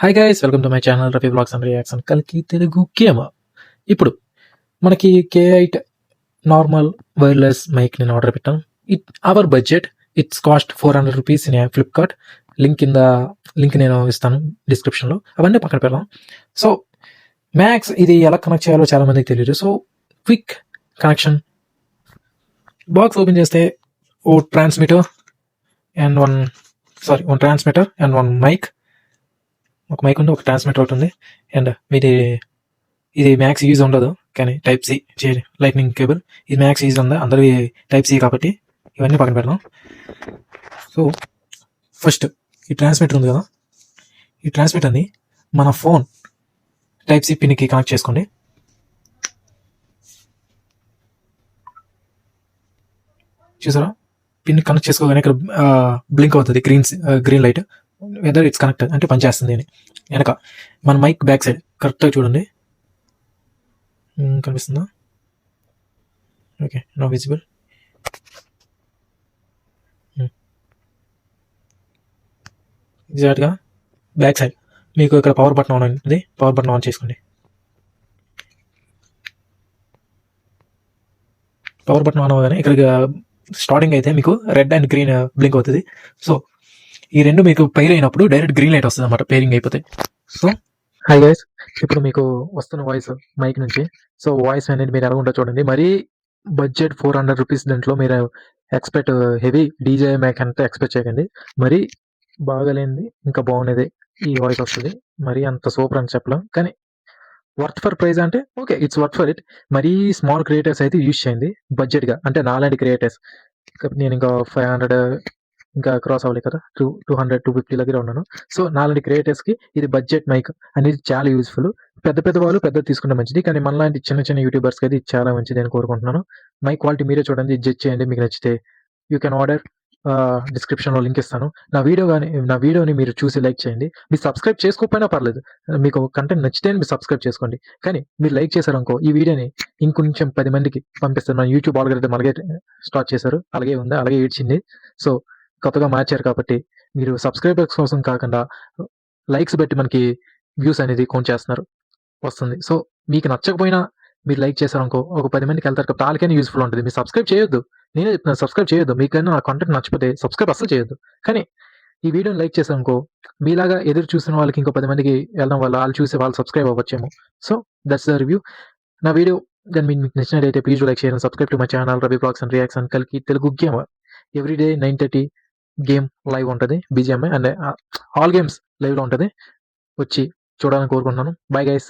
Hi guys, welcome to my channel Ravi blogs and reaction కలికి Telugu game. ఇప్పుడు మనకి K8 normal wireless mic నేను order పెట్టాను. Our budget it's cost 400 rupees in Flipkart. Link నేను ఇస్తాను డిస్క్రిప్షన్లో. అవన్నీ పక్కన పెడదాం. సో మ్యాక్స్ ఇది ఎలా కనెక్ట్ చేయాలో చాలా మందికి తెలియదు. So quick connection. Box open చేస్తే ఓ transmitter and one transmitter and one mic. ఒక మైక్ ఉంది, ఒక ట్రాన్స్మిటర్ ఒకటి ఉంది. అండ్ ఇది మ్యాక్స్ యూజ్ ఉండదు, కానీ టైప్ సి లైట్నింగ్ కేబుల్. ఇది మ్యాక్స్ యూజ్ ఉందా, అందరివి టైప్ సి కాబట్టి ఇవన్నీ పక్కన పెడదాం. సో ఫస్ట్ ఈ ట్రాన్స్మిటర్ ఉంది కదా, ఈ ట్రాన్స్మిటర్ని మన ఫోన్ టైప్ సి పిన్కి కనెక్ట్ చేసుకోండి. చూసారా, పిన్ కనెక్ట్ చేసుకోగానే ఇక్కడ బ్లింక్ అవుతుంది green light, whether it's connect అంటే పనిచేస్తుంది అని. వెనక మన మైక్ బ్యాక్ సైడ్ కరెక్ట్గా చూడండి, కనిపిస్తుందా? Okay, no visible. ఎగ్జాక్ట్గా బ్యాక్ సైడ్ మీకు ఇక్కడ పవర్ బటన్ ఆన్ ఉంది, పవర్ బటన్ ఆన్ చేసుకోండి. పవర్ బటన్ ఆన్ అవ్వగానే ఇక్కడ స్టార్టింగ్ అయితే మీకు రెడ్ అండ్ గ్రీన్ బ్లింక్ అవుతుంది. సో ఈ రెండు మీకు పైర్ అయినప్పుడు డైరెక్ట్ గ్రీన్ లైట్ వస్తుంది అన్నమాట, పేరింగ్ అయిపోతాయి. సో హాయ్ గైస్, ఇప్పుడు మీకు వస్తున్న వాయిస్ మైక్ నుంచి. సో వాయిస్ అనేది మీరు ఎలా ఉంటుందో చూడండి. మరీ బడ్జెట్ 400 రూపీస్ దాంట్లో మీరు ఎక్స్పెక్ట్ హెవీ డీజే మైక్ అంటే ఎక్స్పెక్ట్ చేయకండి. మరీ బాగాలేనిది ఇంకా బాగునేది ఈ వాయిస్ వస్తుంది. మరీ అంత సూపర్ అని చెప్పలేం, కానీ వర్త్ ఫర్ ప్రైజ్ అంటే okay, it's worth for it. మరీ స్మాల్ క్రియేటర్స్ అయితే యూజ్ చేయండి బడ్జెట్గా, అంటే నాలాంటి క్రియేటర్స్. నేను ఇంకా 500 ఇంకా క్రాస్ అవ్వలేదు కదా, 200 250 దగ్గర ఉన్నాను. సో నాలాంటి క్రియేటర్స్కి ఇది బడ్జెట్ మైక్ అనేది చాలా యూస్ఫుల్. పెద్ద వాళ్ళు తీసుకుంటే మంచిది, కానీ మనలాంటి చిన్న యూట్యూబర్స్కి అయితే ఇది చాలా మంచిది అని కోరుకుంటున్నాను. మైక్ క్వాలిటీ మీరే చూడండి, జడ్జ్ చేయండి. మీకు నచ్చితే యూ కెన్ ఆర్డర్. డిస్క్రిప్షన్లో లింక్ ఇస్తాను. నా వీడియోని మీరు చూసి లైక్ చేయండి. మీరు సబ్స్క్రైబ్ చేసుకోకపోయినా పర్లేదు, మీకు కంటెంట్ నచ్చితే మీరు సబ్స్క్రైబ్ చేసుకోండి. కానీ మీరు లైక్ చేశారనుకో, ఈ వీడియోని ఇంకొంచెం 10 మందికి పంపిస్తారు. మన యూట్యూబ్ ఆల్గోరిథం అలాగే స్టార్ట్ చేశారు, అలాగే ఉంది, అలాగే ఏడ్చింది. సో కొత్తగా మార్చారు కాబట్టి మీరు సబ్స్క్రైబర్స్ కోసం కాకుండా లైక్స్ బట్టి మనకి వ్యూస్ అనేది కౌంట్ చేస్తున్నారు, వస్తుంది. సో మీకు నచ్చకపోయినా మీరు లైక్ చేశారనుకో, ఒక 10 మందికి వెళ్తారు కాబట్టి వాళ్ళకైనా యూస్ఫుల్ ఉంటుంది. మీరు సబ్స్క్రైబ్ చేయొద్దు, నేనే చెప్తున్నాను, సబ్స్క్రైబ్ చేయొద్దు. మీకైనా నా కంటెంట్ నచ్చిపోతే సబ్స్క్రైబ్ అస్సలు చేయొద్దు. కానీ ఈ వీడియోని లైక్ చేశారనుకో, మీలాగా ఎదురు చూసిన వాళ్ళకి ఇంకో 10 మందికి వెళ్ళడం వల్ల వాళ్ళు చూసి వాళ్ళు సబ్స్క్రైబ్ అవ్వచ్చేమో. So that's the review. నా వీడియో కానీ మీకు నచ్చినట్లయితే ప్లీజ్ లైక్ చేయండి, subscribe to my channel Ravi blogs and reaction కలికి Telugu game. Everyday 9:30 game live ఉంటుంది, BGMI అండ్ ఆల్ గేమ్స్ లైవ్లో ఉంటుంది. వచ్చి చూడాలని కోరుకుంటున్నాను. Bye guys.